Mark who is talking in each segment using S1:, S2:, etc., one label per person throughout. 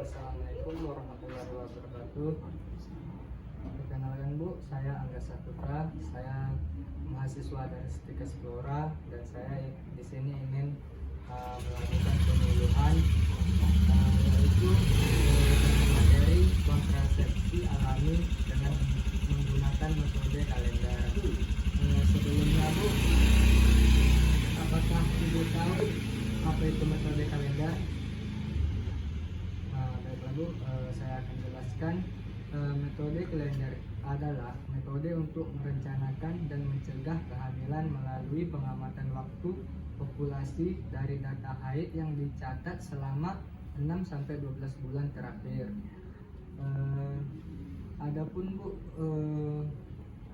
S1: Assalamualaikum warahmatullahi wabarakatuh. Perkenalkan Bu, saya Angga Saputra. Saya mahasiswa dari Stika Explora dan saya di sini ingin melakukan penyuluhan yaitu materi kontrasepsi alami dengan menggunakan metode kalender. Sebelumnya Bu, apakah Ibu tahu apa itu metode kalender? Baiklah Bu, saya akan jelaskan. Metode kalender adalah metode untuk merencanakan dan mencegah kehamilan melalui pengamatan waktu populasi dari data haid yang dicatat selama 6-12 bulan terakhir. Adapun Bu,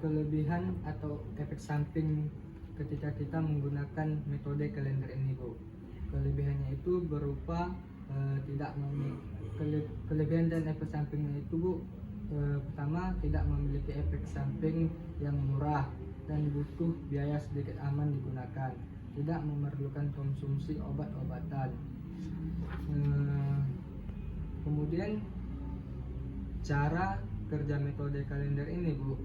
S1: kelebihan atau efek samping ketika kita menggunakan metode kalender ini Bu. Kelebihannya itu berupa kelebihan dan efek sampingnya itu Bu, pertama tidak memiliki efek samping yang murah dan butuh biaya sedikit aman digunakan, tidak memerlukan konsumsi obat-obatan. Kemudian cara kerja metode kalender ini Bu,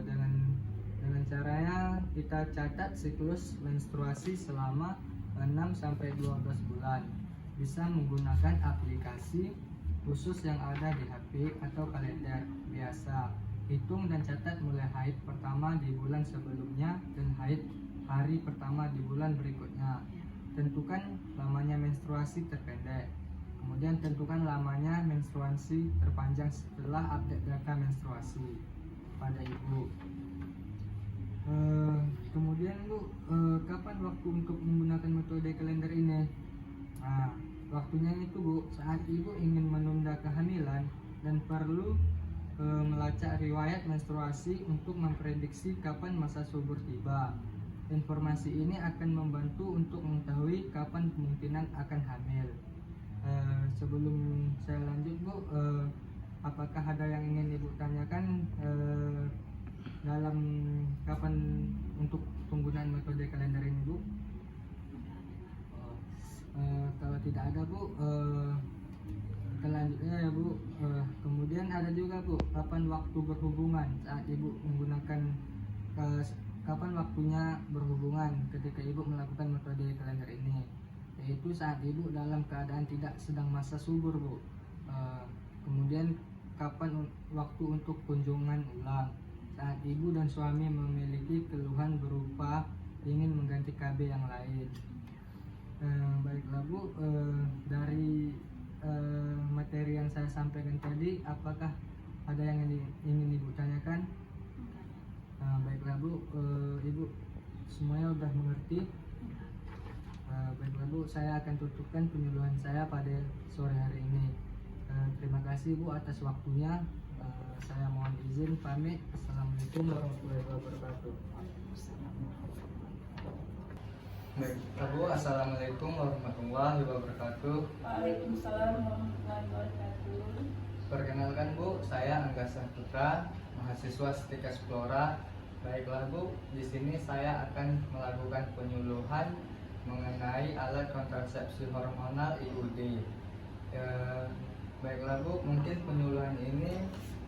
S1: dengan caranya kita catat siklus menstruasi selama 6-12 bulan. Bisa menggunakan aplikasi khusus yang ada di HP atau kalender biasa. Hitung dan catat mulai haid pertama di bulan sebelumnya dan haid hari pertama di bulan berikutnya. Tentukan lamanya menstruasi terpendek. Kemudian tentukan lamanya menstruasi terpanjang setelah update data menstruasi pada ibu. Kemudian Bu, kapan waktu untuk menggunakan metode kalender ini? Nah, waktunya itu Bu, saat ibu ingin menunda kehamilan dan perlu melacak riwayat menstruasi untuk memprediksi kapan masa subur tiba. Informasi ini akan membantu untuk mengetahui kapan kemungkinan akan hamil. Sebelum saya lanjut Bu, apakah ada yang ingin ibu tanyakan dalam kapan untuk penggunaan metode kalender ini Bu? Kalau tidak ada Bu, selanjutnya ya Bu. Kemudian ada juga Bu, kapan waktu berhubungan saat ibu menggunakan kapan waktunya berhubungan ketika ibu melakukan metode kalender ini, yaitu saat ibu dalam keadaan tidak sedang masa subur Bu. Kemudian kapan waktu untuk kunjungan ulang saat ibu dan suami memiliki keluhan berupa ingin mengganti KB yang lain. Baiklah Bu, dari materi yang saya sampaikan tadi, apakah ada yang ingin ibu tanyakan? Baiklah Bu, ibu semuanya sudah mengerti. Baiklah Bu, saya akan tutupkan penyuluhan saya pada sore hari ini. Terima kasih Bu atas waktunya. Saya mohon izin pamit. Assalamualaikum warahmatullahi wabarakatuh. Baik, Bu, assalamualaikum warahmatullahi wabarakatuh.
S2: Waalaikumsalam warahmatullahi wabarakatuh.
S1: Perkenalkan Bu, saya Angga Saputra, mahasiswa Stika Explora. Baiklah Bu, di sini saya akan melakukan penyuluhan mengenai alat kontrasepsi hormonal IUD. Baiklah Bu, mungkin penyuluhan ini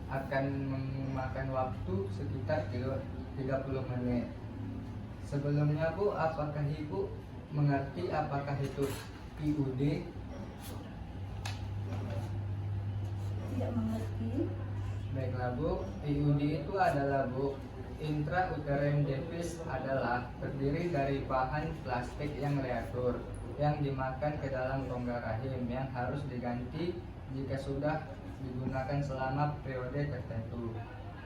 S1: akan memakan waktu sekitar 30 menit. Sebelumnya Bu, apakah Ibu mengerti apakah itu IUD?
S2: Tidak mengerti.
S1: Baiklah Bu, IUD itu adalah Bu, intrauterine device adalah terdiri dari bahan plastik yang reaktur yang dimakan ke dalam rongga rahim yang harus diganti jika sudah digunakan selama periode tertentu.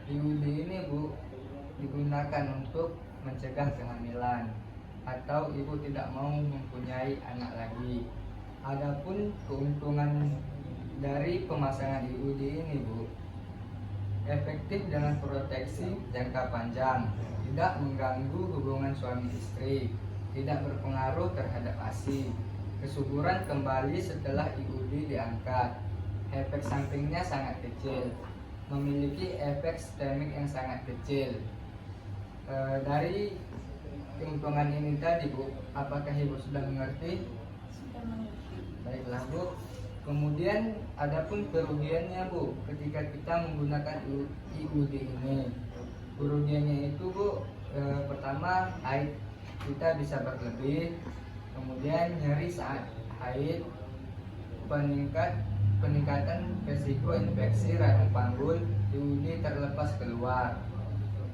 S1: IUD ini Bu digunakan untuk mencegah kehamilan atau ibu tidak mau mempunyai anak lagi. Adapun keuntungan dari pemasangan IUD ini Bu, efektif dengan proteksi jangka panjang, tidak mengganggu hubungan suami istri, tidak berpengaruh terhadap ASI, kesuburan kembali setelah IUD diangkat, efek sampingnya sangat kecil, memiliki efek sistemik yang sangat kecil. Dari keuntungan ini tadi Bu, apakah ibu sudah mengerti?
S2: Sudah mengerti.
S1: Baiklah Bu, Kemudian adapun kerugiannya Bu, ketika kita menggunakan IUD ini, kerugiannya itu Bu, pertama haid kita bisa berlebih, kemudian nyeri saat haid, peningkatan resiko infeksi rahim panggul, IUD terlepas keluar,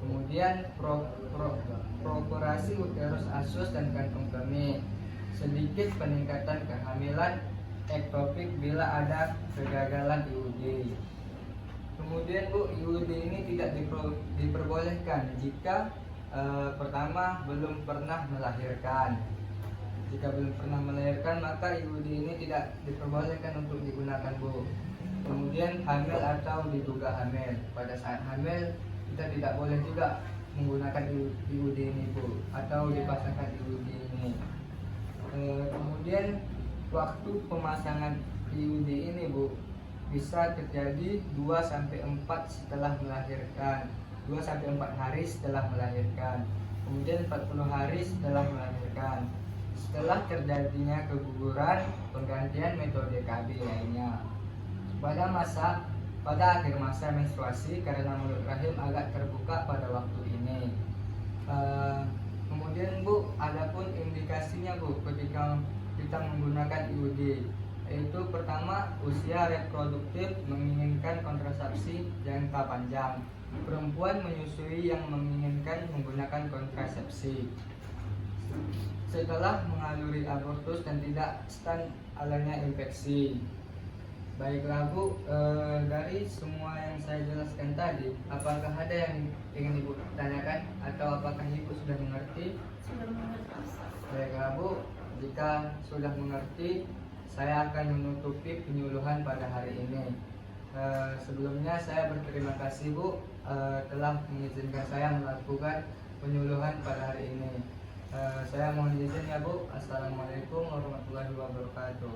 S1: kemudian proporasi uterus asus dan kantung kemih, sedikit peningkatan kehamilan ektopik bila ada kegagalan IUD. Kemudian Bu, IUD ini tidak diperbolehkan jika pertama belum pernah melahirkan. Jika belum pernah melahirkan maka IUD ini tidak diperbolehkan untuk digunakan Bu. Kemudian hamil atau diduga hamil. Pada saat hamil kita tidak boleh juga menggunakan IUD ini Bu, atau dipasangkan IUD ini. Kemudian waktu pemasangan IUD ini Bu bisa terjadi 2-4 setelah melahirkan, 2-4 hari setelah melahirkan, kemudian 40 hari setelah melahirkan, setelah terjadinya keguguran, penggantian metode KB lainnya. Pada akhir masa menstruasi karena mulut rahim agak terbuka pada waktu ini. Kemudian Bu, adapun indikasinya Bu ketika kita menggunakan IUD, yaitu pertama usia reproduktif menginginkan kontrasepsi jangka panjang, perempuan menyusui yang menginginkan menggunakan kontrasepsi, setelah mengalami abortus dan tidak stand adanya infeksi. Baiklah Bu, dari semua yang saya jelaskan tadi, apakah ada yang ingin Ibu tanyakan atau apakah Ibu sudah mengerti?
S2: Sudah mengerti.
S1: Baiklah Bu, jika sudah mengerti, saya akan menutupi penyuluhan pada hari ini. Sebelumnya saya berterima kasih Bu telah mengizinkan saya melakukan penyuluhan pada hari ini. Saya mohon izin ya Bu. Assalamualaikum warahmatullahi wabarakatuh.